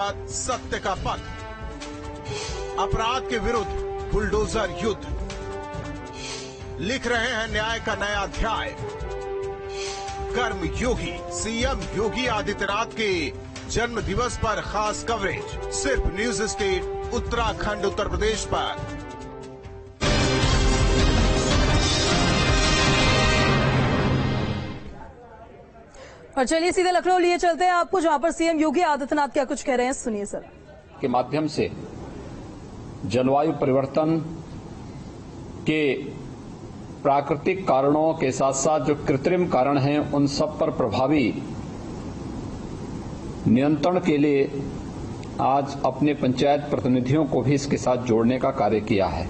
सत्य का पथ, अपराध के विरुद्ध बुलडोजर युद्ध, लिख रहे हैं न्याय का नया अध्याय। कर्म योगी सीएम योगी आदित्यनाथ के जन्म दिवस पर खास कवरेज सिर्फ न्यूज स्टेट उत्तराखंड उत्तर प्रदेश पर। और चलिए सीधे लखनऊ लिए चलते हैं आपको, जहां पर सीएम योगी आदित्यनाथ क्या कुछ कह रहे हैं, सुनिए सर। के माध्यम से जलवायु परिवर्तन के प्राकृतिक कारणों के साथ साथ जो कृत्रिम कारण हैं उन सब पर प्रभावी नियंत्रण के लिए आज अपने पंचायत प्रतिनिधियों को भी इसके साथ जोड़ने का कार्य किया है।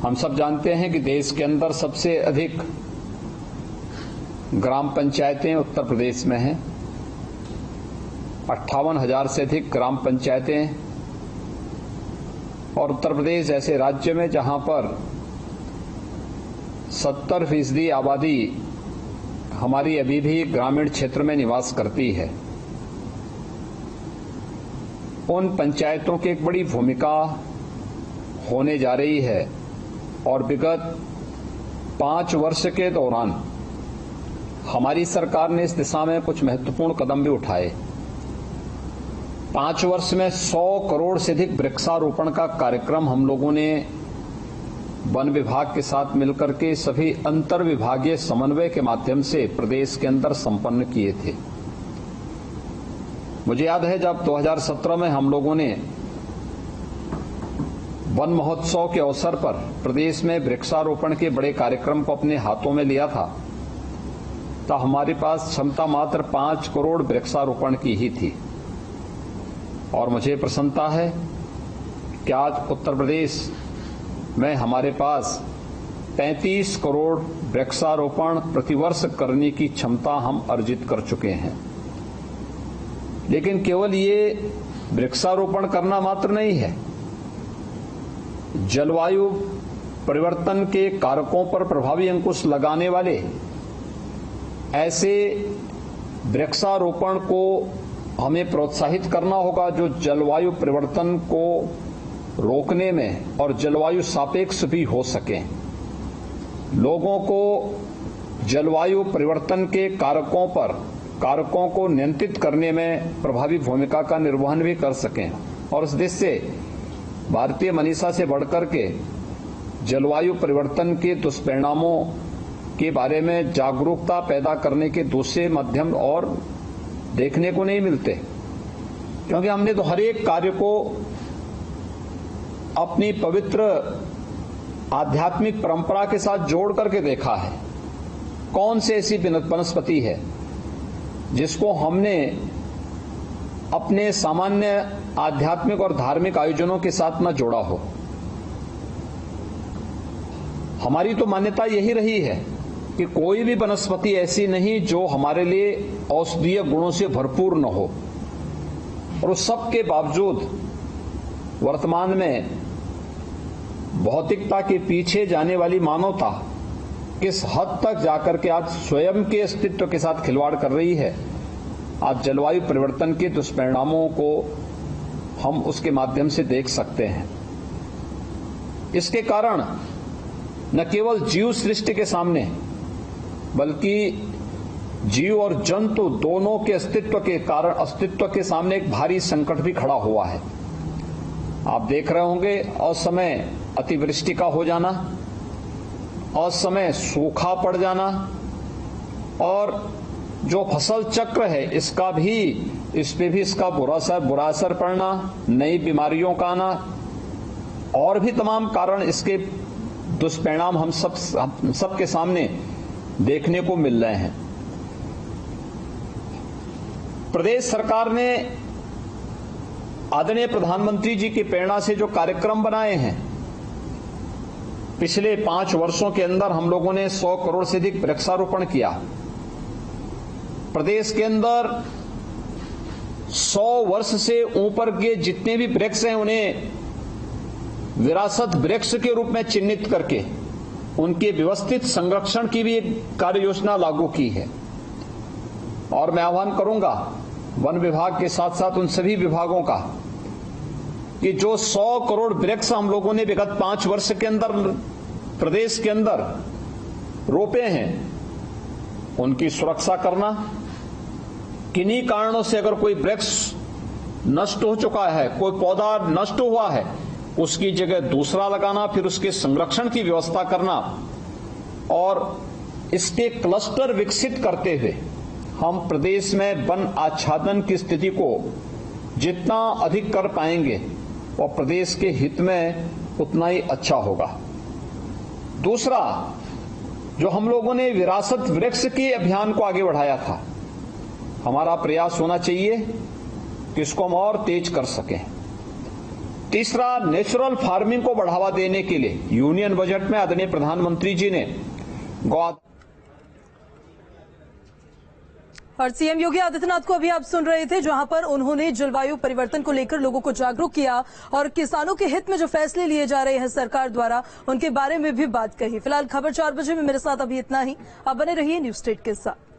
हम सब जानते हैं कि देश के अंदर सबसे अधिक ग्राम पंचायतें उत्तर प्रदेश में हैं। 58,000 से अधिक ग्राम पंचायतें, और उत्तर प्रदेश ऐसे राज्य में जहां पर 70% आबादी हमारी अभी भी ग्रामीण क्षेत्र में निवास करती है। उन पंचायतों की एक बड़ी भूमिका होने जा रही है और विगत 5 वर्ष के दौरान हमारी सरकार ने इस दिशा में कुछ महत्वपूर्ण कदम भी उठाए। 5 वर्ष में 100 करोड़ से अधिक वृक्षारोपण का कार्यक्रम हम लोगों ने वन विभाग के साथ मिलकर के सभी अंतर विभागीय समन्वय के माध्यम से प्रदेश के अंदर संपन्न किए थे। मुझे याद है जब 2017 में हम लोगों ने वन महोत्सव के अवसर पर प्रदेश में वृक्षारोपण के बड़े कार्यक्रम को अपने हाथों में लिया था, तो हमारे पास क्षमता मात्र 5 करोड़ वृक्षारोपण की ही थी। और मुझे प्रसन्नता है कि आज उत्तर प्रदेश में हमारे पास 35 करोड़ वृक्षारोपण प्रतिवर्ष करने की क्षमता हम अर्जित कर चुके हैं। लेकिन केवल ये वृक्षारोपण करना मात्र नहीं है, जलवायु परिवर्तन के कारकों पर प्रभावी अंकुश लगाने वाले ऐसे वृक्षारोपण को हमें प्रोत्साहित करना होगा जो जलवायु परिवर्तन को रोकने में और जलवायु सापेक्ष भी हो सके। लोगों को जलवायु परिवर्तन के कारकों को नियंत्रित करने में प्रभावी भूमिका का निर्वहन भी कर सकें। और इस देश से भारतीय मनीषा से बढ़कर के जलवायु परिवर्तन के दुष्परिणामों के बारे में जागरूकता पैदा करने के दूसरे माध्यम और देखने को नहीं मिलते, क्योंकि हमने तो हर एक कार्य को अपनी पवित्र आध्यात्मिक परंपरा के साथ जोड़ करके देखा है। कौन सी ऐसी वनस्पति है जिसको हमने अपने सामान्य आध्यात्मिक और धार्मिक आयोजनों के साथ न जोड़ा हो। हमारी तो मान्यता यही रही है कि कोई भी वनस्पति ऐसी नहीं जो हमारे लिए औषधीय गुणों से भरपूर न हो। और उस सब के बावजूद वर्तमान में भौतिकता के पीछे जाने वाली मानवता किस हद तक जाकर के आज स्वयं के अस्तित्व के साथ खिलवाड़ कर रही है। आज जलवायु परिवर्तन के दुष्परिणामों को हम उसके माध्यम से देख सकते हैं। इसके कारण न केवल जीव सृष्टि के सामने बल्कि जीव और जंतु दोनों के अस्तित्व के सामने एक भारी संकट भी खड़ा हुआ है। आप देख रहे होंगे असमय अतिवृष्टि का हो जाना, असमय सूखा पड़ जाना, और जो फसल चक्र है इस पे भी इसका बुरा असर पड़ना, नई बीमारियों का आना, और भी तमाम कारण इसके दुष्परिणाम हम सबके सामने देखने को मिल रहे हैं। प्रदेश सरकार ने आदरणीय प्रधानमंत्री जी की प्रेरणा से जो कार्यक्रम बनाए हैं, पिछले 5 वर्षों के अंदर हम लोगों ने 100 करोड़ से अधिक वृक्षारोपण किया। प्रदेश के अंदर 100 वर्ष से ऊपर के जितने भी वृक्ष हैं उन्हें विरासत वृक्ष के रूप में चिन्हित करके उनके व्यवस्थित संरक्षण की भी एक कार्य योजना लागू की है। और मैं आह्वान करूंगा वन विभाग के साथ साथ उन सभी विभागों का कि जो 100 करोड़ वृक्ष हम लोगों ने विगत 5 वर्ष के अंदर प्रदेश के अंदर रोपे हैं, उनकी सुरक्षा करना। किन्हीं कारणों से अगर कोई वृक्ष नष्ट हो चुका है, कोई पौधा नष्ट हुआ है, उसकी जगह दूसरा लगाना, फिर उसके संरक्षण की व्यवस्था करना और इसके क्लस्टर विकसित करते हुए हम प्रदेश में वन आच्छादन की स्थिति को जितना अधिक कर पाएंगे वो प्रदेश के हित में उतना ही अच्छा होगा। दूसरा, जो हम लोगों ने विरासत वृक्ष के अभियान को आगे बढ़ाया था, हमारा प्रयास होना चाहिए कि इसको हम और तेज कर सकें। तीसरा, नेचुरल फार्मिंग को बढ़ावा देने के लिए यूनियन बजट में आदरणीय प्रधानमंत्री जी ने और सीएम योगी आदित्यनाथ को अभी आप सुन रहे थे, जहां पर उन्होंने जलवायु परिवर्तन को लेकर लोगों को जागरूक किया और किसानों के हित में जो फैसले लिए जा रहे हैं सरकार द्वारा, उनके बारे में भी बात कही। फिलहाल खबर 4 बजे में मेरे साथ अभी इतना ही। आप बने रहिए न्यूज़ स्टेट के साथ।